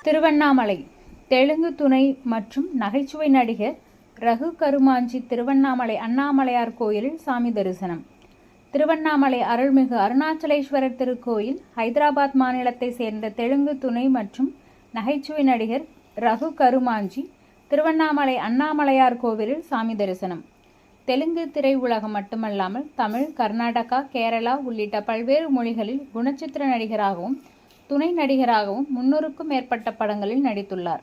திருவண்ணாமலை தெலுங்கு துணை மற்றும் நகைச்சுவை நடிகர் ரகு கருமாஞ்சி திருவண்ணாமலை அண்ணாமலையார் கோயிலில் சாமி தரிசனம். திருவண்ணாமலை அருள்மிகு அருணாச்சலேஸ்வரர் திருக்கோயில் ஹைதராபாத் மாநிலத்தை சேர்ந்த தெலுங்கு துணை மற்றும் நகைச்சுவை நடிகர் ரகு கருமாஞ்சி திருவண்ணாமலை அண்ணாமலையார் கோவிலில் சாமி தரிசனம். தெலுங்கு திரையுலகம் மட்டுமல்லாமல் தமிழ், கர்நாடகா, கேரளா உள்ளிட்ட பல்வேறு மொழிகளில் குணச்சித்திர நடிகராகவும் துணை நடிகராகவும் 300க்கும் மேற்பட்ட படங்களில் நடித்துள்ளார்.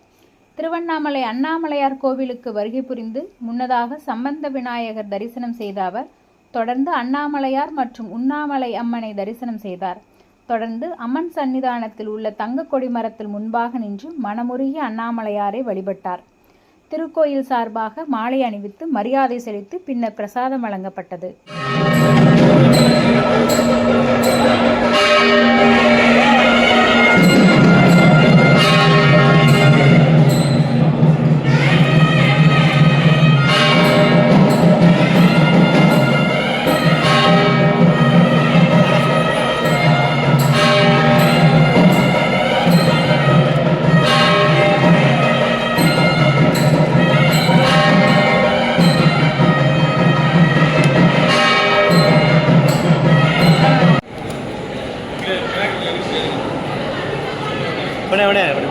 திருவண்ணாமலை அண்ணாமலையார் கோவிலுக்கு வருகை புரிந்து முன்னதாக சம்பந்த விநாயகர் தரிசனம் செய்த அவர் தொடர்ந்து அண்ணாமலையார் மற்றும் உண்ணாமலை அம்மனை தரிசனம் செய்தார். தொடர்ந்து அம்மன் சன்னிதானத்தில் உள்ள தங்க கொடிமரத்தில் முன்பாக நின்று மனமுருகி அண்ணாமலையாரை வழிபட்டார். திருக்கோயில் சார்பாக மாலை அணிவித்து மரியாதை செலுத்தி பின்னர் பிரசாதம் வழங்கப்பட்டது. बने